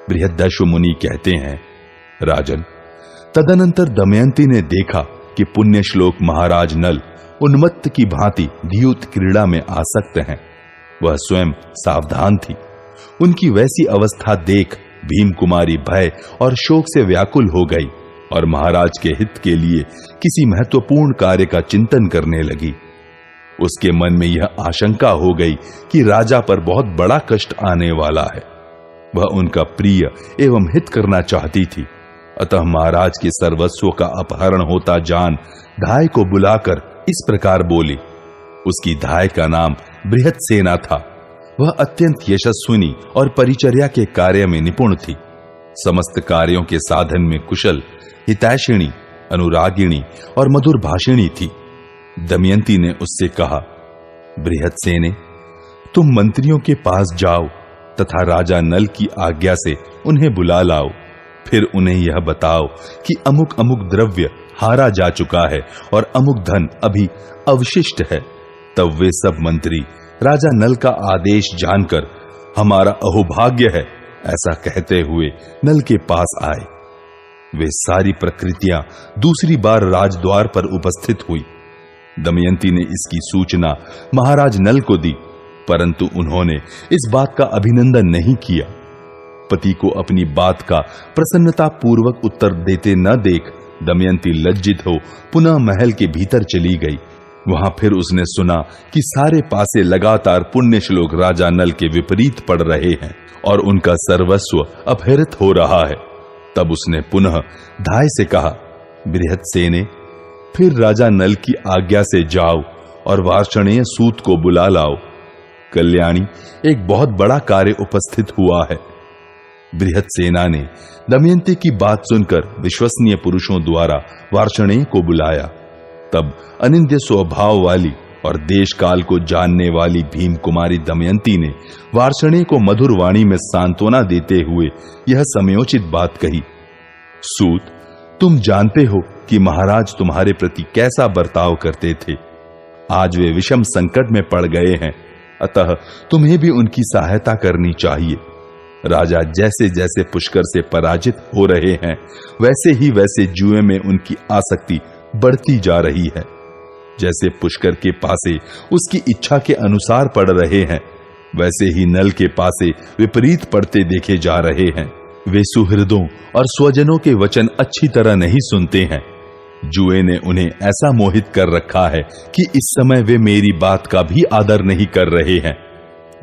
बृहदश्व मुनि कहते हैं, राजन, तदनंतर दमयंती ने देखा कि पुण्य श्लोक महाराज नल उन्मत्त की भांति द्यूत क्रीड़ा में आसक्त हैं। वह स्वयं सावधान थी। उनकी वैसी अवस्था देख भीम कुमारी भय और शोक से व्याकुल हो गई और महाराज के हित के लिए किसी महत्वपूर्ण कार्य का चिंतन करने लगी। उसके मन में यह आशंका हो गई कि राजा पर बहुत बड़ा कष्ट आने वाला है। वह उनका प्रिय एवं हित करना चाहती थी। अतः महाराज के सर्वस्व का अपहरण होता जान धाय को बुलाकर इस प्रकार बोली। उसकी धाय का नाम बृहत्सेना था। वह अत्यंत यशस्विनी और परिचर्या के कार्य में निपुण थी। समस्त कार्यों के साधन में कुशल, हितैषिणी, अनुरागिणी और मधुर भाषिणी थी। दमयंती ने उससे कहा, बृहत्सेने, तुम मंत्रियों के पास जाओ तथा राजा नल की आज्ञा से उन्हें बुला लाओ। फिर उन्हें यह बताओ कि अमुक अमुक द्रव्य हारा जा चुका है और अमुक धन अभी अवशिष्ट है। तब वे सब मंत्री राजा नल का आदेश जानकर हमारा अहोभाग्य है ऐसा कहते हुए नल के पास आए। वे सारी प्रकृतियां दूसरी बार राजद्वार पर उपस्थित हुई। दमयंती ने इसकी सूचना महाराज नल को दी, परंतु उन्होंने इस बात का अभिनंदन नहीं किया। पति को अपनी बात का प्रसन्नता पूर्वक उत्तर देते न देख दमयंती लज्जित हो पुनः महल के भीतर चली गई। वहां फिर उसने सुना कि सारे पासे लगातार पुण्य श्लोक राजा नल के विपरीत पड़ रहे हैं और उनका सर्वस्व अपहृत हो रहा है। तब उसने पुनः धाय से कहा, बृहत्सेने, फिर राजा नल की आज्ञा से जाओ और वार्षणेय सूत को बुला लाओ। कल्याणी, एक बहुत बड़ा कार्य उपस्थित हुआ है। बृहत्सेना ने दमयंती की बात सुनकर विश्वसनीय पुरुषों द्वारा वार्षणेय को बुलाया। तब अनिंद्य स्वभाव वाली और देश काल को जानने वाली भीम कुमारी दमयंती ने वार्षणेय को मधुर वाणी में सांत्वना देते हुए यह समयोचित बात कही, सूत, तुम जानते हो कि महाराज तुम्हारे प्रति कैसा बर्ताव करते थे। आज वे विषम संकट में पड़ गए हैं, अतः तुम्हें भी उनकी सहायता करनी चाहिए। राजा जैसे जैसे पुष्कर से पराजित हो रहे हैं, वैसे जुए में उनकी आसक्ति बढ़ती जा रही है। जैसे पुष्कर के पासे उसकी इच्छा के अनुसार पड़ रहे हैं, वैसे ही नल के पासे विपरीत पड़ते देखे जा रहे हैं। वे सुहृदों और स्वजनों के वचन अच्छी तरह नहीं सुनते हैं। जुए ने उन्हें ऐसा मोहित कर रखा है कि इस समय वे मेरी बात का भी आदर नहीं कर रहे हैं।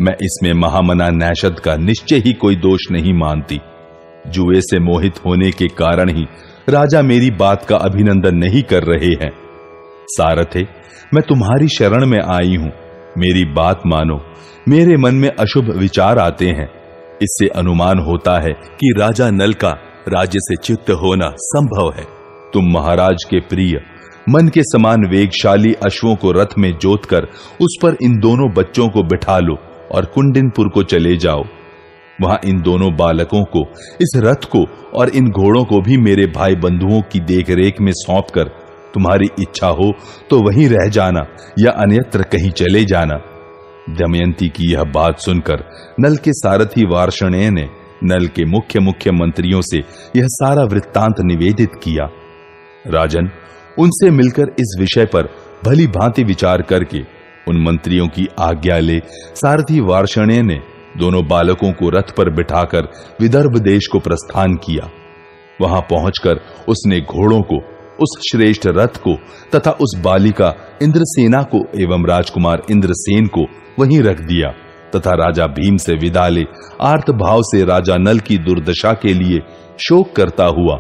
मैं इसमें महामना नैषद का निश्चय ही कोई दोष नहीं मानती। जुए से मोहित होने के कारण ही राजा मेरी बात का अभिनंदन नहीं कर रहे हैं। सारथे, मैं तुम्हारी शरण में आई हूं, मेरी बात मानो। मेरे मन में अशुभ विचार आते हैं। इससे अनुमान होता है कि राजा नल का राज्य से च्युत होना संभव है। तुम महाराज के प्रिय मन के समान वेगशाली अश्वों को रथ में जोतकर उस पर इन दोनों बच्चों को बिठा लो और कुंडिनपुर को चले जाओ। वहां इन दोनों बालकों को, इस रथ को और इन घोड़ों को भी मेरे भाई बंधुओं की देखरेख में सौंपकर तुम्हारी इच्छा हो तो वहीं रह जाना या अन्यत्र कहीं चले जाना। दमयंती की यह बात सुनकर नल के सारथी वार्षणेय ने नल के मुख्य मुख्य मंत्रियों से यह सारा वृत्तांत निवेदित किया। राजन, उनसे मिलकर इस विषय पर भली भांति विचार करके उन मंत्रियों की आज्ञा ले सारथी वार्षणेय ने दोनों बालकों को रथ पर बिठाकर विदर्भ देश को प्रस्थान किया। वहां पहुंचकर उसने घोड़ों को, उस श्रेष्ठ रथ को तथा उस बालिका इंद्रसेना को एवं राजकुमार इंद्रसेन को वहीं रख दिया तथा राजा भीम से विदा ले आर्त भाव से राजा नल की दुर्दशा के लिए शोक करता हुआ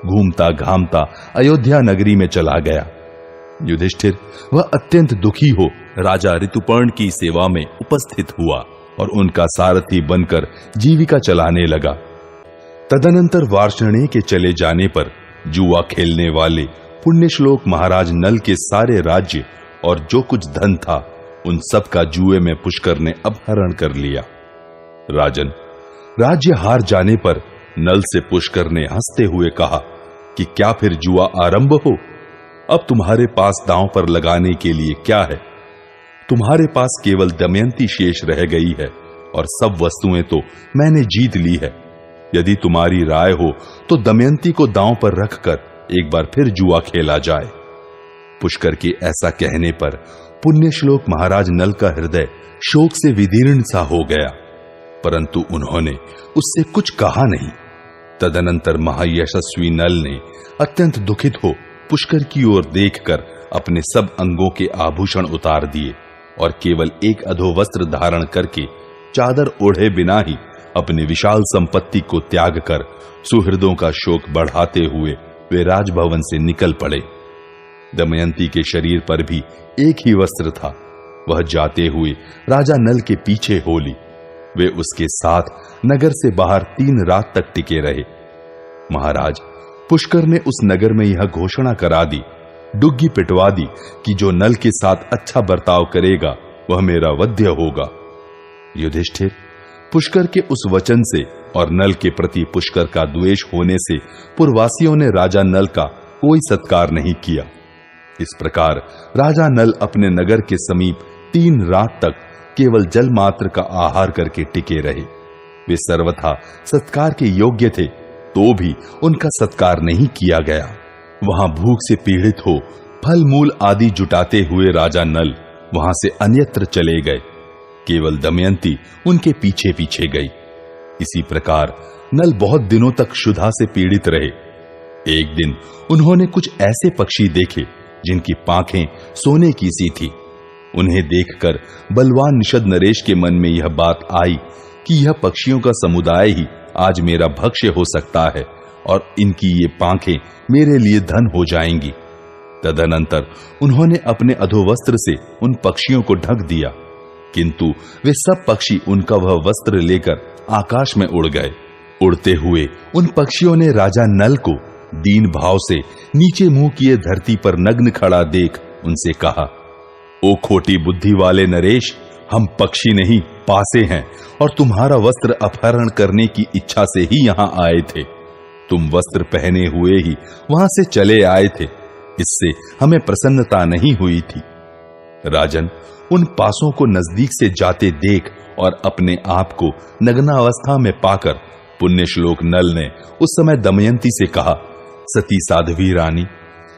घूमता घामता अयोध्या नगरी में चला गया। युधिष्ठिर वह अत्यंत दुखी हो राजा ऋतुपर्ण की सेवा में उपस्थित हुआ और उनका सारथी बनकर जीविका चलाने लगा। तदनंतर वार्षणेय के चले जाने पर जुआ खेलने वाले पुण्यश्लोक महाराज नल के सारे राज्य और जो कुछ धन था उन सब का जुए में पुष्कर ने अपहरण कर लिया। राजन, राज्य हार जाने पर नल से पुष्कर ने हंसते हुए कहा कि क्या फिर जुआ आरंभ हो? अब तुम्हारे पास दांव पर लगाने के लिए क्या है? तुम्हारे पास केवल दमयंती शेष रह गई है और सब वस्तुएं तो मैंने जीत ली है। यदि तुम्हारी राय हो तो दमयंती को दांव पर रखकर एक बार फिर जुआ खेला जाए। पुष्कर के ऐसा कहने पर पुण्यश्लोक महाराज नल का हृदय शोक से विदीर्ण सा हो गया, परंतु उन्होंने उससे कुछ कहा नहीं। तदनंतर महायशस्वी नल ने अत्यंत दुखित हो पुष्कर की ओर देखकर अपने सब अंगों के आभूषण उतार दिए और केवल एक अधोवस्त्र धारण करके चादर ओढ़े बिना ही अपनी विशाल संपत्ति को त्याग कर सुहृदों का शोक बढ़ाते हुए वे राजभवन से निकल पड़े। दमयंती के शरीर पर भी एक ही वस्त्र था। वह जाते हुए राजा नल के पीछे हो ली। वे उसके साथ नगर से बाहर 3 रात तक टिके रहे। महाराज, पुष्कर ने उस नगर में यह घोषणा करा दी, डुग्गी पिटवा दी कि जो नल के साथ अच्छा बर्ताव करेगा वह मेरा वध्य होगा। युधिष्ठिर, पुष्कर के उस वचन से और नल के प्रति पुष्कर का द्वेष होने से पुरवासियों ने राजा नल का कोई सत्कार नहीं किया। इस प्रकार राजा नल अपने नगर के समीप 3 रात तक केवल जल मात्र का आहार करके टिके रहे। वे सर्वथा सत्कार के योग्य थे, तो भी उनका सत्कार नहीं किया गया। वहां भूख से पीड़ित हो फल मूल आदि जुटाते हुए राजा नल वहां से अन्यत्र चले गए। केवल दमयंती उनके पीछे पीछे गई। इसी प्रकार नल बहुत दिनों तक क्षुधा से पीड़ित रहे। एक दिन उन्होंने कुछ ऐसे पक्षी देखे जिनकी पांखें सोने की सी थी। उन्हें देखकर बलवान निषद नरेश के मन में यह बात आई कि यह पक्षियों का समुदाय ही आज मेरा भक्ष्य हो सकता है और इनकी ये पांखें मेरे लिए धन हो जाएंगी। तदनंतर उन्होंने अपने अधोवस्त्र से उन पक्षियों को ढक दिया, किंतु वे सब पक्षी उनका वह वस्त्र लेकर आकाश में उड़ गए। उड़ते हुए उन पक्षियों ने राजा नल को दीन भाव से नीचे मुंह किए धरती पर नग्न खड़ा देख उनसे कहा, ओ खोटी बुद्धि वाले नरेश, हम पक्षी नहीं पासे हैं और तुम्हारा वस्त्र अपहरण करने की इच्छा से ही यहां आए थे। तुम वस्त्र पहने हुए ही वहां से चले आए थे, इससे हमें प्रसन्नता नहीं हुई थी। राजन, उन पासों को नजदीक से जाते देख और अपने आप को नग्नावस्था में पाकर पुण्यश्लोक नल ने उस समय दमयंती से कहा, सती साध्वी रानी,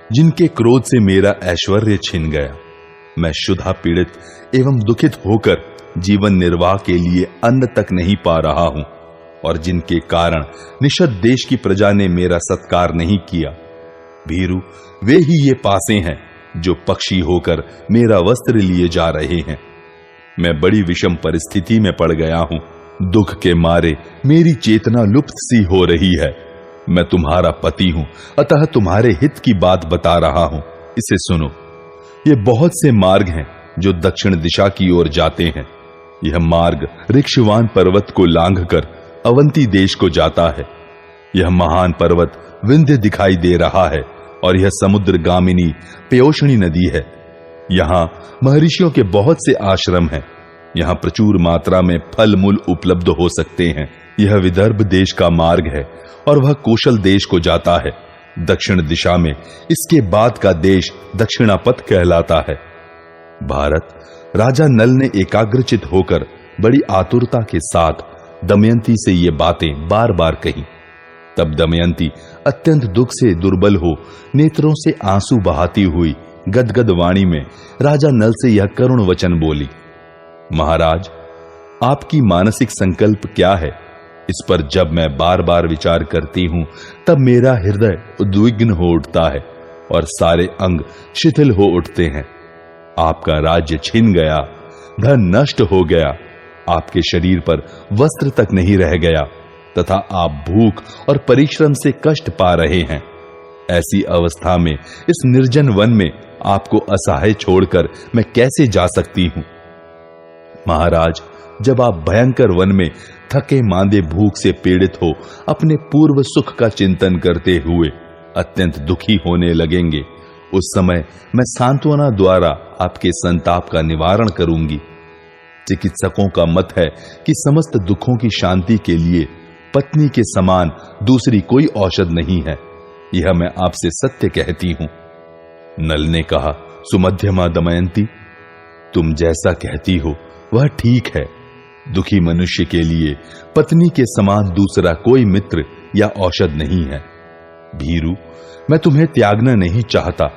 जिनके क्रोध से मेरा ऐश्वर्य छिन गया, मैं क्षुधा पीड़ित एवं दुखित होकर जीवन निर्वाह के लिए अन्न तक नहीं पा रहा हूं और जिनके कारण निषद देश की प्रजा ने मेरा सत्कार नहीं किया। भीरू, वे ही ये पासे हैं जो पक्षी होकर मेरा वस्त्र लिए जा रहे हैं। मैं बड़ी विषम परिस्थिति में पड़ गया हूं। दुख के मारे मेरी चेतना लुप्त सी हो रही है। मैं तुम्हारा पति हूं, अतः तुम्हारे हित की बात बता रहा हूं, इसे सुनो। ये बहुत से मार्ग हैं जो दक्षिण दिशा की ओर जाते हैं। यह मार्ग ऋक्षवान पर्वत को लांघकर अवंती देश को जाता है। यह महान पर्वत विंध्य दिखाई दे रहा है और यह समुद्र गामिनी पयोषणी नदी है। यहाँ महर्षियों के बहुत से आश्रम हैं। यहाँ प्रचुर मात्रा में फल मूल उपलब्ध हो सकते हैं। यह विदर्भ देश का मार्ग है और वह कौशल देश को जाता है। दक्षिण दिशा में इसके बाद का देश दक्षिणापथ कहलाता है। भारत, राजा नल ने एकाग्रचित होकर बड़ी आतुरता के साथ दमयंती से ये बातें बार बार कही। तब दमयंती अत्यंत दुख से दुर्बल हो नेत्रों से आंसू बहाती हुई गदगद वाणी में राजा नल से यह करुण वचन बोली, महाराज, आपकी मानसिक संकल्प क्या है? इस पर जब मैं बार बार विचार करती हूं तब मेरा हृदय उद्विग्न हो उठता है और सारे अंग शिथिल हो उठते हैं। आपका राज्य छिन गया, धन नष्ट हो गया, आपके शरीर पर वस्त्र तक नहीं रह गया तथा आप भूख और परिश्रम से कष्ट पा रहे हैं। ऐसी अवस्था में इस निर्जन वन में आपको असहाय छोड़कर मैं कैसे जा सकती हूं? महाराज, जब आप भयंकर वन में थके मांदे भूख से पीड़ित हो अपने पूर्व सुख का चिंतन करते हुए अत्यंत दुखी होने लगेंगे, उस समय मैं सांत्वना द्वारा आपके संताप का निवारण करूंगी। चिकित्सकों का मत है कि समस्त दुखों की शांति के लिए पत्नी के समान दूसरी कोई औषध नहीं है। यह मैं आपसे सत्य कहती हूं। नल ने कहा, सुमध्यमा दमयंती, तुम जैसा कहती हो वह ठीक है। दुखी मनुष्य के लिए पत्नी के समान दूसरा कोई मित्र या औषध नहीं है। भीरू, मैं तुम्हें त्यागना नहीं चाहता,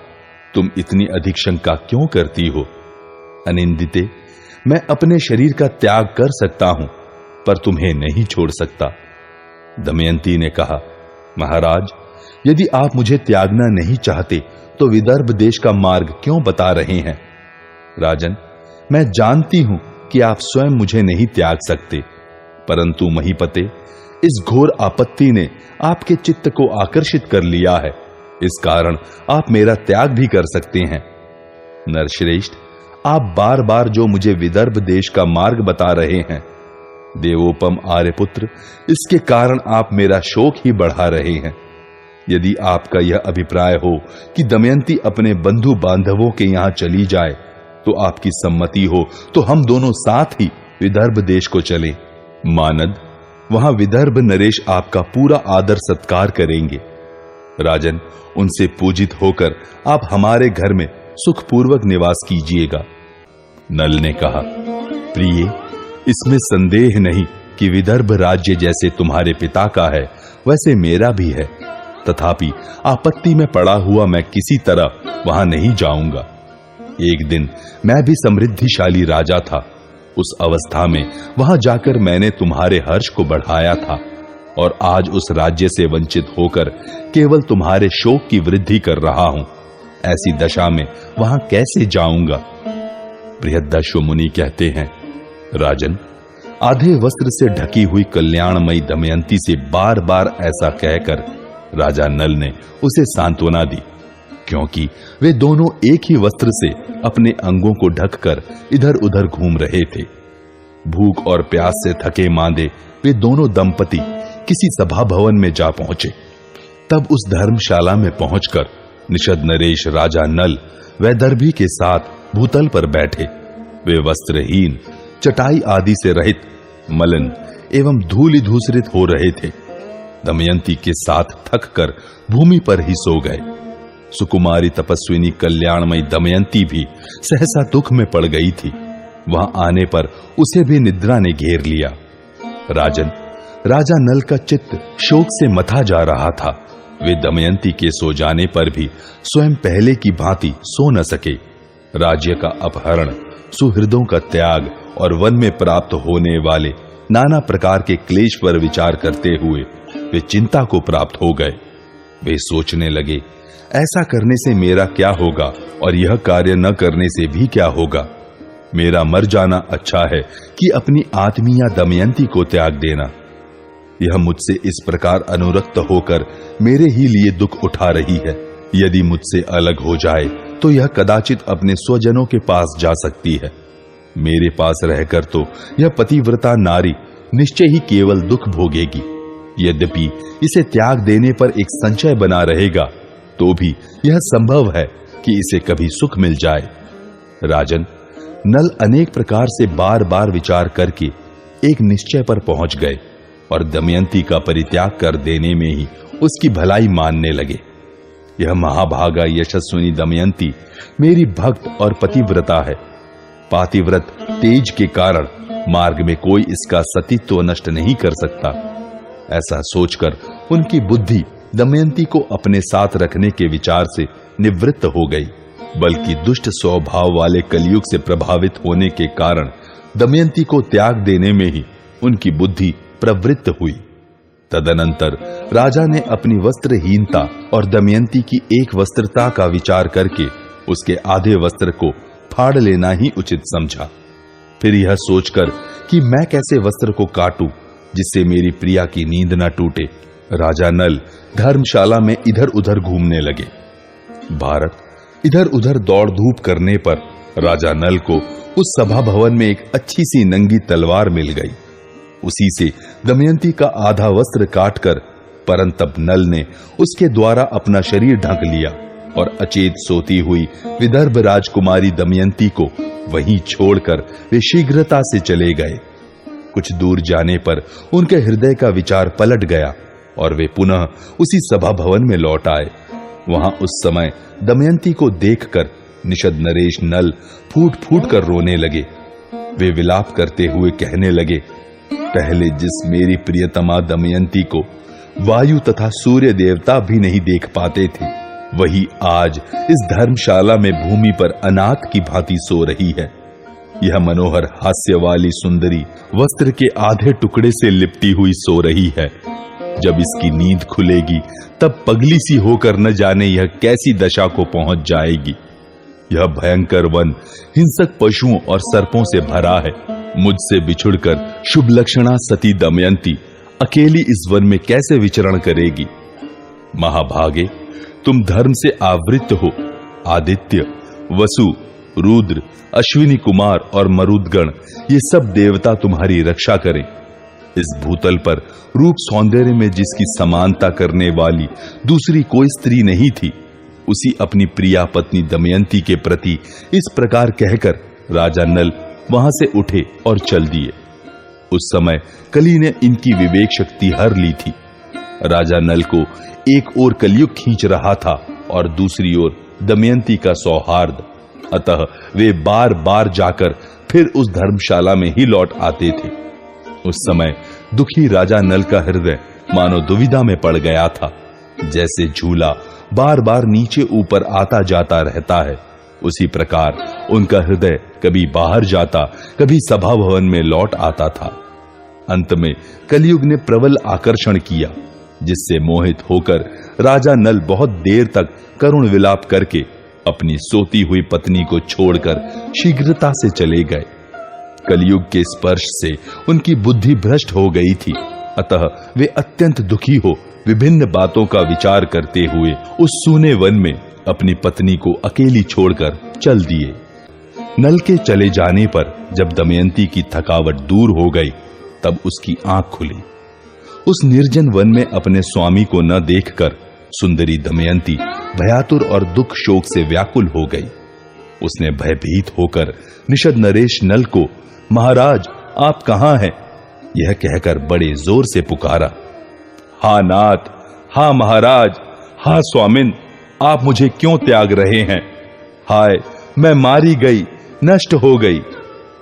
तुम इतनी अधिक शंका क्यों करती हो? अनिंदिते, मैं अपने शरीर का त्याग कर सकता हूं, पर तुम्हें नहीं छोड़ सकता। दमयंती ने कहा, महाराज, यदि आप मुझे त्यागना नहीं चाहते तो विदर्भ देश का मार्ग क्यों बता रहे हैं? राजन, मैं जानती हूं कि आप स्वयं मुझे नहीं त्याग सकते, परंतु महीपते, इस घोर आपत्ति ने आपके चित्त को आकर्षित कर लिया है, इस कारण आप मेरा त्याग भी कर सकते हैं। नरश्रेष्ठ, आप बार बार जो मुझे विदर्भ देश का मार्ग बता रहे हैं, देवोपम आर्यपुत्र, इसके कारण आप मेरा शोक ही बढ़ा रहे हैं। यदि आपका यह अभिप्राय हो कि दमयंती अपने बंधु बांधवों के यहां चली जाए, तो आपकी सम्मति हो तो हम दोनों साथ ही विदर्भ देश को चलें। मानद, वहां विदर्भ नरेश आपका पूरा आदर सत्कार करेंगे। राजन, उनसे पूजित होकर आप हमारे घर में सुखपूर्वक निवास कीजिएगा। नल ने कहा, प्रिय, इसमें संदेह नहीं कि विदर्भ राज्य जैसे तुम्हारे पिता का है वैसे मेरा भी है, तथापि आपत्ति में पड़ा हुआ मैं किसी तरह वहां नहीं जाऊंगा। एक दिन मैं भी समृद्धिशाली राजा था, उस अवस्था में वहां जाकर मैंने तुम्हारे हर्ष को बढ़ाया था, और आज उस राज्य से वंचित होकर केवल तुम्हारे शोक की वृद्धि कर रहा हूं। ऐसी दशा में वहां कैसे जाऊंगा? बृहद्दश्व मुनि कहते हैं, राजन, आधे वस्त्र से ढकी हुई कल्याणमयी दमयंती से बार बार ऐसा कहकर राजा नल ने उसे सांत्वना दी, क्योंकि वे दोनों एक ही वस्त्र से अपने अंगों को ढककर इधर उधर घूम रहे थे। भूख और प्यास से थके मांदे वे दोनों दंपति किसी सभा भवन में जा पहुंचे। तब उस धर्मशाला में पहुंचकर निषद नरेश राजा नल वैदर्भी के साथ भूतल पर बैठे। वे वस्त्रहीन, चटाई आदि से रहित, मलिन एवं धूलि धूसरित हो रहे थे। दमयंती के साथ थक कर भूमि पर ही सो गए। सुकुमारी तपस्विनी कल्याणमयी दमयंती भी सहसा दुख में पड़ गई थी। वहां आने पर उसे भी निद्रा ने घेर लिया। राजन, राजा नल का चित्त शोक से मथा जा रहा था। वे दमयंती के सो जाने पर भी स्वयं पहले की भांति सो न सके। राज्य का अपहरण, सुहृदों का त्याग और वन में प्राप्त होने वाले नाना प्रकार के क्लेश पर विचार करते हुए वे चिंता को प्राप्त हो गए। वे सोचने लगे, ऐसा करने से मेरा क्या होगा और यह कार्य न करने से भी क्या होगा? मेरा मर जाना अच्छा है कि अपनी आत्मीया दमयंती को त्याग देना। यह मुझसे इस प्रकार अनुरक्त होकर मेरे ही लिए दुख उठा रही है। यदि मुझसे अलग हो जाए तो यह कदाचित अपने स्वजनों के पास जा सकती है। मेरे पास रहकर तो यह पतिव्रता नारी निश्चय ही केवल दुख भोगेगी। यद्यपि इसे त्याग देने पर एक संचय बना रहेगा, तो भी यह संभव है कि इसे कभी सुख मिल जाए। राजन, नल अनेक प्रकार से बार बार विचार करके एक निश्चय पर पहुंच गए और दमयंती का परित्याग कर देने में ही उसकी भलाई मानने लगे। यह महाभागा यशस्विनी दमयंती मेरी भक्त और पतिव्रता है। पातिव्रत तेज के कारण मार्ग में कोई इसका सतीत्व नष्ट नहीं कर सकता। ऐसा सोचकर उनकी बुद्धि दमयंती को अपने साथ रखने के विचार से निवृत्त हो गई, बल्कि दुष्ट स्वभाव वाले कलयुग से प्रभावित होने के कारण दमयंती को त्याग देने में ही उनकी बुद्धि प्रवृत्त हुई। तदनंतर राजा ने अपनी वस्त्रहीनता और दमयंती की एक वस्त्रता का विचार करके उसके आधे वस्त्र को फाड़ लेना ही उचित समझा। फिर यह सोचकर कि मैं कैसे वस्त्र को काटूं जिससे मेरी प्रिया की नींद न टूटे, राजा नल धर्मशाला में इधर उधर घूमने लगे। भारत इधर उधर दौड़ धूप करने पर राजा नल को उस सभा भवन में एक अच्छी सी नंगी तलवार मिल गई। उसी से दमयंती का आधा वस्त्र काटकर परंतप नल ने उसके द्वारा अपना शरीर ढक लिया और अचेत सोती हुई विदर्भ राजकुमारी दमयंती को वहीं छोड़कर वे शीघ्रता से चले गए। कुछ दूर जाने पर उनके हृदय का विचार पलट गया और वे पुनः उसी सभा भवन में लौट आए। वहां उस समय दमयंती को देखकर निषद नरेश नल फूट फूट कर रोने लगे। वे विलाप करते हुए कहने लगे, पहले जिस मेरी प्रियतमा दमयंती को वायु तथा सूर्य देवता भी नहीं देख पाते थे, वही आज इस धर्मशाला में भूमि पर अनाथ की भांति सो रही है। यह मनोहर हास्य वाली सुंदरी वस्त्र के आधे टुकड़े से लिपटी हुई सो रही है। जब इसकी नींद खुलेगी तब पगली सी होकर न जाने यह कैसी दशा को पहुंच जाएगी। यह भयंकर वन हिंसक पशुओं और सर्पों से भरा है। मुझसे बिछुड़कर शुभ लक्षणा सती दमयंती अकेली इस वन में कैसे विचरण करेगी? महाभागे, तुम धर्म से आवृत हो। आदित्य, वसु, रुद्र, अश्विनी कुमार और मरुदगण ये सब देवता तुम्हारी रक्षा करें। इस भूतल पर रूप सौंदर्य में जिसकी समानता करने वाली दूसरी कोई स्त्री नहीं थी, उसी अपनी प्रिया पत्नी दमयंती के प्रति इस प्रकार कहकर राजा नल वहां से उठे और चल दिए। उस समय कली ने इनकी विवेक शक्ति हर ली थी। राजा नल को एक ओर कलयुग खींच रहा था और दूसरी ओर दमयंती का सौहार्द। अतः वे बार बार जाकर फिर उस धर्मशाला में ही लौट आते थे। उस समय दुखी राजा नल का हृदय मानो दुविधा में पड़ गया था। जैसे झूला बार बार नीचे ऊपर आता जाता रहता है, उसी प्रकार उनका हृदय कभी बाहर जाता, कभी सभा भवन में लौट आता था। अंत में कलयुग ने प्रबल आकर्षण किया, जिससे मोहित होकर राजा नल बहुत देर तक करुण विलाप करके अपनी सोती हुई पत्नी को छोड़कर शीघ्रता से चले गए। कलयुग के स्पर्श से उनकी बुद्धि भ्रष्ट हो गई थी, अतः वे अत्यंत दुखी हो विभिन्न बातों का विचार करते हुए उस सूने वन में अपनी पत्नी को अकेली छोड़कर चल दिए। नल के चले जाने पर जब दमयंती की थकावट दूर हो गई, तब उसकी आंख खुली। उस निर्जन वन में अपने स्वामी को न देखकर सुंदरी दमयंती भयातुर और दुख शोक से व्याकुल हो गई। उसने भयभीत होकर निषद नरेश नल को, महाराज आप कहां हैं, यह कहकर बड़े जोर से पुकारा। हा नाथ, हा महाराज, हा स्वामिन, आप मुझे क्यों त्याग रहे हैं? हाय, मैं मारी गई, नष्ट हो गई।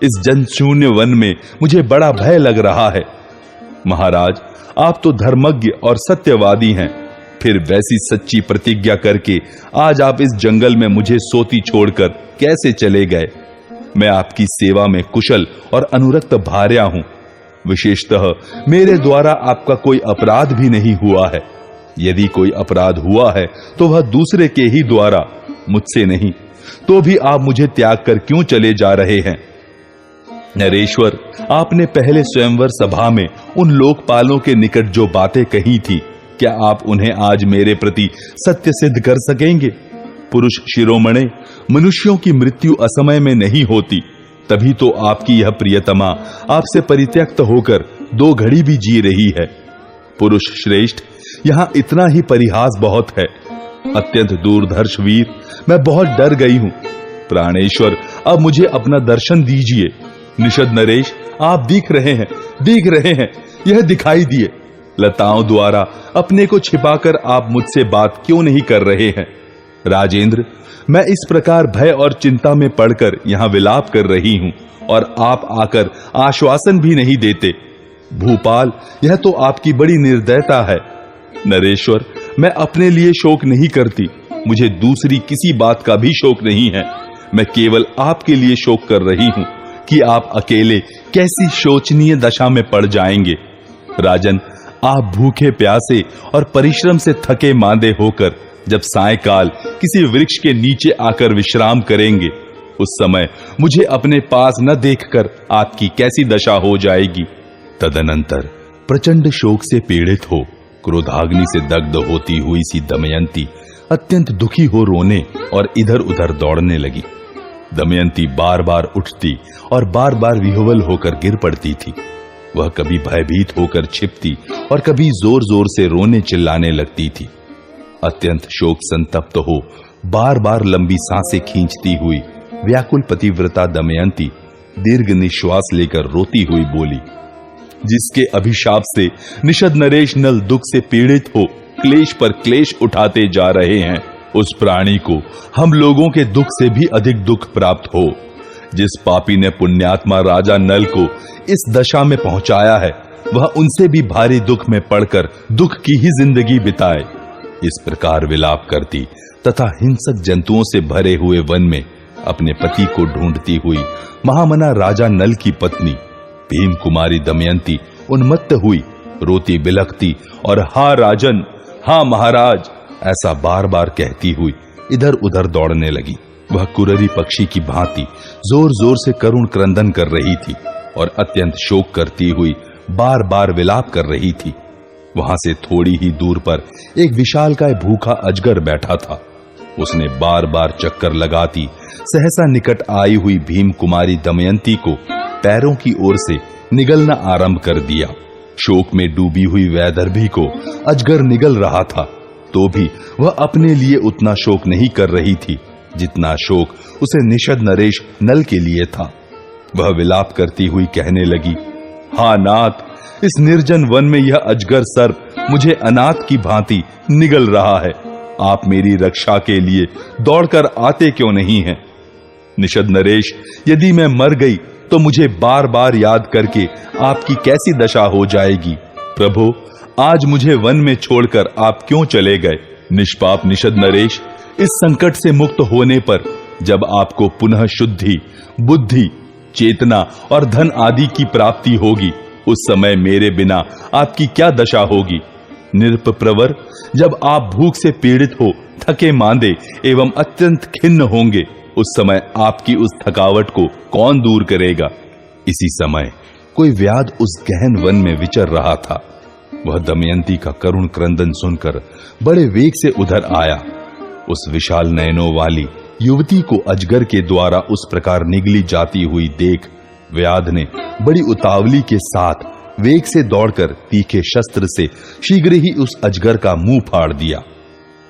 इस जनशून्य वन में मुझे बड़ा भय लग रहा है। महाराज, आप तो धर्मज्ञ और सत्यवादी हैं, फिर वैसी सच्ची प्रतिज्ञा करके आज आप इस जंगल में मुझे सोती छोड़कर कैसे चले गए? मैं आपकी सेवा में कुशल और अनुरक्त भार्या हूं। विशेषतः मेरे द्वारा आपका कोई अपराध भी नहीं हुआ है। यदि कोई अपराध हुआ है तो वह दूसरे के ही द्वारा, मुझसे नहीं। तो भी आप मुझे त्याग कर क्यों चले जा रहे हैं? नरेश्वर, आपने पहले स्वयंवर सभा में उन लोकपालों के निकट जो बातें कही थी, क्या आप उन्हें आज मेरे प्रति सत्य सिद्ध कर सकेंगे? पुरुष शिरोमणे, मनुष्यों की मृत्यु असमय में नहीं होती, तभी तो आपकी यह प्रियतमा आपसे परित्यक्त होकर 2 घड़ी भी जी रही है। पुरुष श्रेष्ठ, यहाँ इतना ही परिहास बहुत है। अत्यंत दूरदर्श वीर, मैं बहुत डर गई हूँ। प्राणेश्वर, अब मुझे अपना दर्शन दीजिए। निषद नरेश, आप दिख रहे हैं, दिख रहे हैं, यह दिखाई दिए। लताओं द्वारा अपने को छिपाकर आप मुझसे बात क्यों नहीं कर रहे हैं? राजेंद्र, मैं इस प्रकार भय और चिंता में पड़कर यहाँ विलाप कर रही हूँ और आप आकर आश्वासन भी नहीं देते। भूपाल, यह तो आपकी बड़ी निर्दयता है। नरेश्वर, मैं अपने लिए शोक नहीं करती, मुझे दूसरी किसी बात का भी शोक नहीं है। मैं केवल आपके लिए शोक कर रही हूँ कि आप अकेले कैसी शोचनीय दशा में पड़ जाएंगे। राजन, आप भूखे प्यासे और परिश्रम से थके मांदे होकर जब सायंकाल किसी वृक्ष के नीचे आकर विश्राम करेंगे, उस समय मुझे अपने पास न देखकर आपकी कैसी दशा हो जाएगी। तदनंतर प्रचंड शोक से पीड़ित हो, क्रोधाग्नि से दग्ध होती हुई सी दमयंती अत्यंत दुखी हो रोने और इधर उधर दौड़ने लगी। दमयंती बार बार उठती और बार बार विह्वल होकर गिर पड़ती थी। वह कभी भयभीत होकर छिपती और कभी जोर जोर से रोने चिल्लाने लगती थी। अत्यंत शोक संतप्त हो बार बार लंबी सांसें खींचती हुई व्याकुल पतिव्रता दमयंती दीर्घ निश्वास लेकर रोती हुई बोली, जिसके अभिशाप से निषद नरेश नल दुख से पीड़ित हो क्लेश पर क्लेश उठाते जा रहे हैं, उस प्राणी को हम लोगों के दुख से भी अधिक दुख प्राप्त हो। जिस पापी ने पुण्यात्मा राजा नल को इस दशा में पहुंचाया है, वह उनसे भी भारी दुख में पड़कर दुख की ही जिंदगी बिताए। इस प्रकार विलाप करती तथा हिंसक जंतुओं से भरे हुए वन में अपने पति को ढूंढती हुई महामना राजा नल की पत्नी भीम कुमारी दमयंती उन्मत्त हुई, रोती बिलखती और हा राजन, हा महाराज ऐसा बार बार कहती हुई इधर उधर दौड़ने लगी। वह कुररी पक्षी की भांति जोर जोर से करुण क्रंदन कर रही थी और अत्यंत शोक करती हुई बार बार विलाप कर रही थी। वहां से थोड़ी ही दूर पर एक विशालकाय भूखा अजगर बैठा था। उसने बार बार चक्कर लगाती सहसा निकट आई हुई भीम कुमारी दमयंती को पैरों की ओर से निगलना आरंभ कर दिया। शोक में डूबी हुई वैदर्भी को अजगर निगल रहा था, तो भी वह अपने लिए उतना शोक नहीं कर रही थी जितना शोक उसे निषद नरेश नल के लिए था। वह विलाप करती हुई कहने लगी, हा नाथ, इस निर्जन वन में यह अजगर सर्प मुझे अनाथ की भांति निगल रहा है। आप मेरी रक्षा के लिए दौड़कर आते क्यों नहीं हैं? निषद नरेश, यदि मैं मर गई तो मुझे बार बार याद करके आपकी कैसी दशा हो जाएगी। प्रभु, आज मुझे वन में छोड़कर आप क्यों चले गए? निष्पाप निषद नरेश, इस संकट से मुक्त होने पर जब आपको पुनः शुद्धि, बुद्धि, चेतना और धन आदि की प्राप्ति होगी, उस समय मेरे बिना आपकी क्या दशा होगी? निरप प्रवर, जब आप भूख से पीड़ित हो, थके मांदे एवं अत्यंत खिन्न होंगे, उस समय आपकी उस थकावट को कौन दूर करेगा? इसी समय कोई व्याध उस गहन वन में विचर रहा था। वह दमयंती का करुण क्रंदन सुनकर बड़े वेग से उधर आया। उस विशाल नयनों वाली युवती को अजगर के द्वारा उस प्रकार निगली जाती हुई देख व्याध ने बड़ी उतावली के साथ वेग से दौड़कर तीखे शस्त्र से शीघ्र ही उस अजगर का मुंह फाड़ दिया।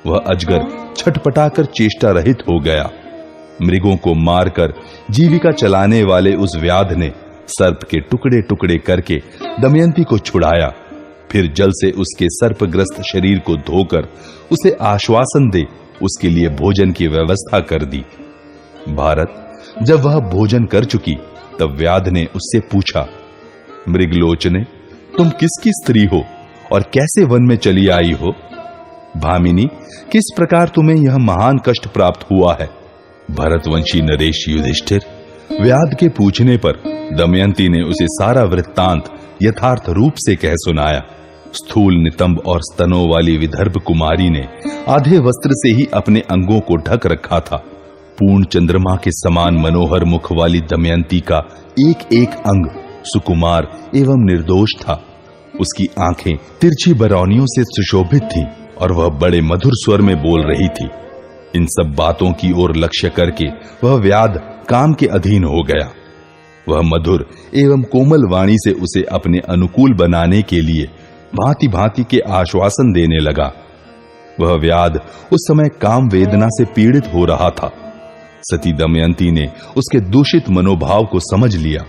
वह अजगर छटपटाकर चेष्टा रहित हो गया। मृगों को मारकर जीविका चलाने वाले उस व्याध ने सर्प के टुकड़े टुकड़े करके दमयंती को छुड़ाया, फिर जल से उसके सर्पग्रस्त शरीर को धोकर उसे आश्वासन दे उसके लिए भोजन की व्यवस्था कर दी। भारत, जब वह भोजन कर चुकी तब व्याध ने उससे पूछा, मृगलोचने, तुम किसकी स्त्री हो और कैसे वन में चली आई हो? भामिनी, किस प्रकार तुम्हें यह महान कष्ट प्राप्त हुआ है? भरतवंशी नरेश युधिष्ठिर, व्याध के पूछने पर दमयंती ने उसे सारा वृत्तांत यथार्थ रूप से कह सुनाया। स्थूल नितंब और स्तनों वाली विदर्भ कुमारी ने आधे वस्त्र से ही अपने अंगों को ढक रखा था। पूर्ण चंद्रमा के समान मनोहर मुख वाली दमयंती का एक एक अंग सुकुमार एवं निर्दोष था। उसकी आंखें तिरछी बरौनियों से सुशोभित थीं और वह बड़े मधुर स्वर में बोल रही थी। इन सब बातों की ओर लक्ष्य करके वह व्याध काम के अधीन हो गया। वह मधुर एवं कोमल वाणी से उसे अपने अनुकूल बनाने के लिए भांति भांति के आश्वासन देने लगा। वह व्याध उस समय काम वेदना से पीड़ित हो रहा था। सती दमयंती ने उसके दूषित मनोभाव को समझ लिया।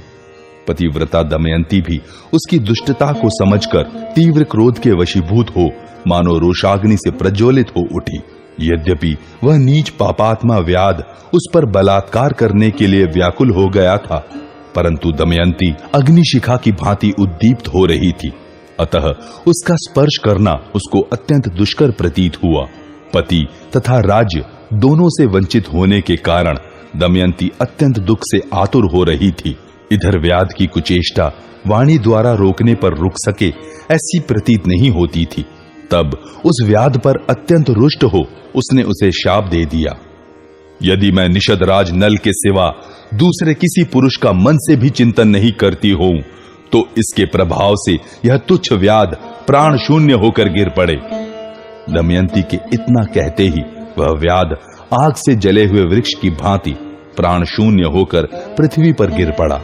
पतिव्रता दमयंती भी उसकी दुष्टता को समझकर तीव्र क्रोध के वशीभूत हो मानो रोषाग्नि से प्रज्वलित हो उठी। यद्यपि वह नीच पापात्मा व्याध उस पर बलात्कार करने के लिए व्याकुल हो गया था, परंतु दमयंती अग्निशिखा की भांति उद्दीप्त हो रही थी। अतः उसका स्पर्श करना उसको अत्यंत दुष्कर प्रतीत हुआ। पति तथा राज्य दोनों से वंचित होने के कारण दमयंती अत्यंत दुख से आतुर हो रही थी। इधर व्याध की कुचेष्टा वाणी द्वारा रोकने पर रुक सके ऐसी प्रतीत नहीं होती थी। तब उस व्याध पर अत्यंत रुष्ट हो उसने उसे शाप दे दिया, यदि मैं निषदराज नल के सिवा दूसरे किसी पुरुष का मन से भी चिंतन नहीं करती हूं तो इसके प्रभाव से यह तुच्छ व्याध प्राण शून्य होकर गिर पड़े। दमयंती के इतना कहते ही वह व्याध आग से जले हुए वृक्ष की भांति प्राण शून्य होकर पृथ्वी पर गिर पड़ा।